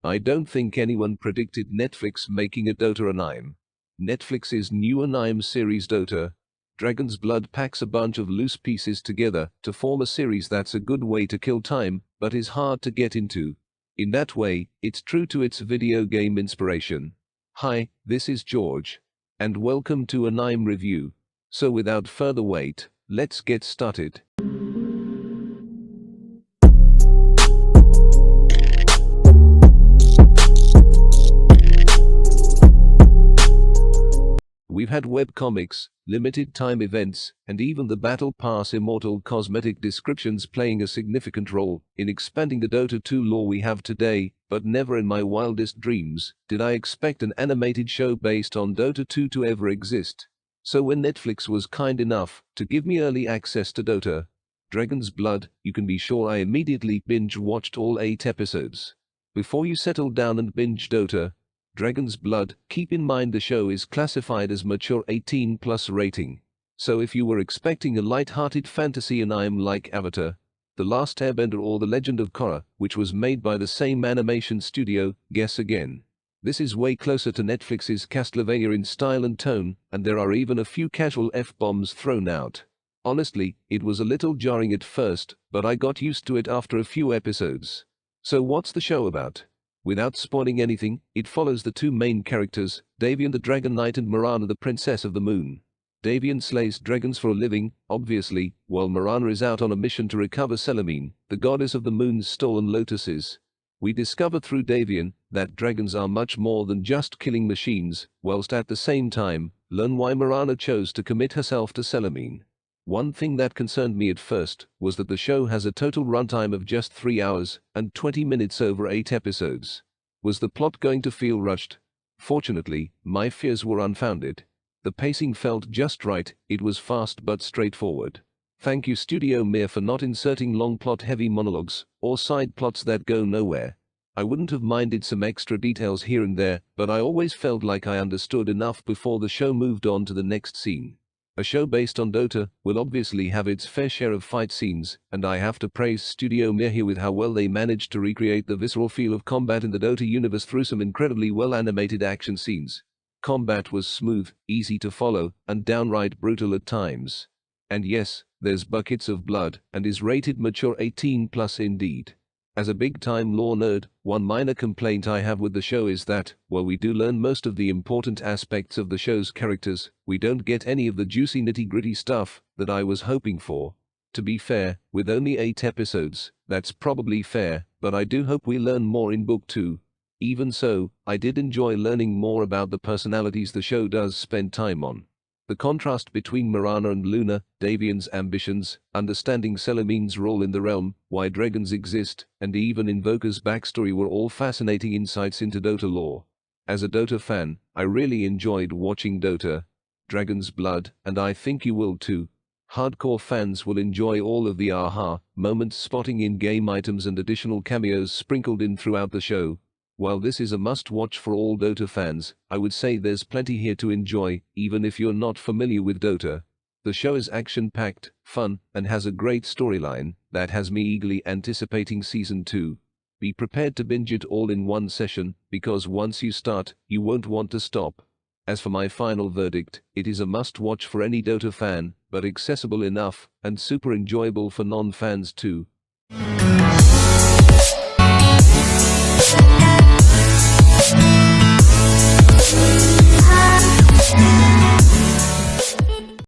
I don't think anyone predicted Netflix making a Dota anime. Netflix's new anime series Dota, Dragon's Blood packs a bunch of loose pieces together to form a series that's a good way to kill time, but is hard to get into. In that way, it's true to its video game inspiration. Hi, this is George. And welcome to Anime Review. So without further wait, let's get started. We've had webcomics, limited time events, and even the Battle Pass Immortal cosmetic descriptions playing a significant role in expanding the Dota 2 lore we have today, but never in my wildest dreams did I expect an animated show based on Dota 2 to ever exist. So when Netflix was kind enough to give me early access to Dota, Dragon's Blood, you can be sure I immediately binge-watched all 8 episodes. Before you settle down and binge Dota, Dragon's Blood, keep in mind the show is classified as mature 18+ rating. So if you were expecting a light-hearted fantasy anime like Avatar, The Last Airbender or The Legend of Korra, which was made by the same animation studio, guess again. This is way closer to Netflix's Castlevania in style and tone, and there are even a few casual F-bombs thrown out. Honestly, it was a little jarring at first, but I got used to it after a few episodes. So what's the show about? Without spoiling anything, it follows the two main characters, Davian the Dragon Knight and Mirana the Princess of the Moon. Davian slays dragons for a living, obviously, while Mirana is out on a mission to recover Selamine, the goddess of the moon's stolen lotuses. We discover through Davian that dragons are much more than just killing machines, whilst at the same time, learn why Mirana chose to commit herself to Selamine. One thing that concerned me at first was that the show has a total runtime of just 3 hours and 20 minutes over 8 episodes. Was the plot going to feel rushed? Fortunately, my fears were unfounded. The pacing felt just right, it was fast but straightforward. Thank you Studio Mir for not inserting long plot-heavy monologues or side plots that go nowhere. I wouldn't have minded some extra details here and there, but I always felt like I understood enough before the show moved on to the next scene. A show based on Dota will obviously have its fair share of fight scenes, and I have to praise Studio Mir here with how well they managed to recreate the visceral feel of combat in the Dota universe through some incredibly well-animated action scenes. Combat was smooth, easy to follow, and downright brutal at times. And yes, there's buckets of blood, and is rated mature 18+ indeed. As a big-time lore nerd, one minor complaint I have with the show is that, while we do learn most of the important aspects of the show's characters, we don't get any of the juicy nitty-gritty stuff that I was hoping for. To be fair, with only 8 episodes, that's probably fair, but I do hope we learn more in Book 2. Even so, I did enjoy learning more about the personalities the show does spend time on. The contrast between Mirana and Luna, Davian's ambitions, understanding Selamine's role in the realm, why dragons exist, and even Invoker's backstory were all fascinating insights into Dota lore. As a Dota fan, I really enjoyed watching Dota, Dragon's Blood, and I think you will too. Hardcore fans will enjoy all of the aha moments spotting in-game items and additional cameos sprinkled in throughout the show. While this is a must-watch for all Dota fans, I would say there's plenty here to enjoy, even if you're not familiar with Dota. The show is action-packed, fun, and has a great storyline that has me eagerly anticipating Season 2. Be prepared to binge it all in one session, because once you start, you won't want to stop. As for my final verdict, it is a must-watch for any Dota fan, but accessible enough and super enjoyable for non-fans too.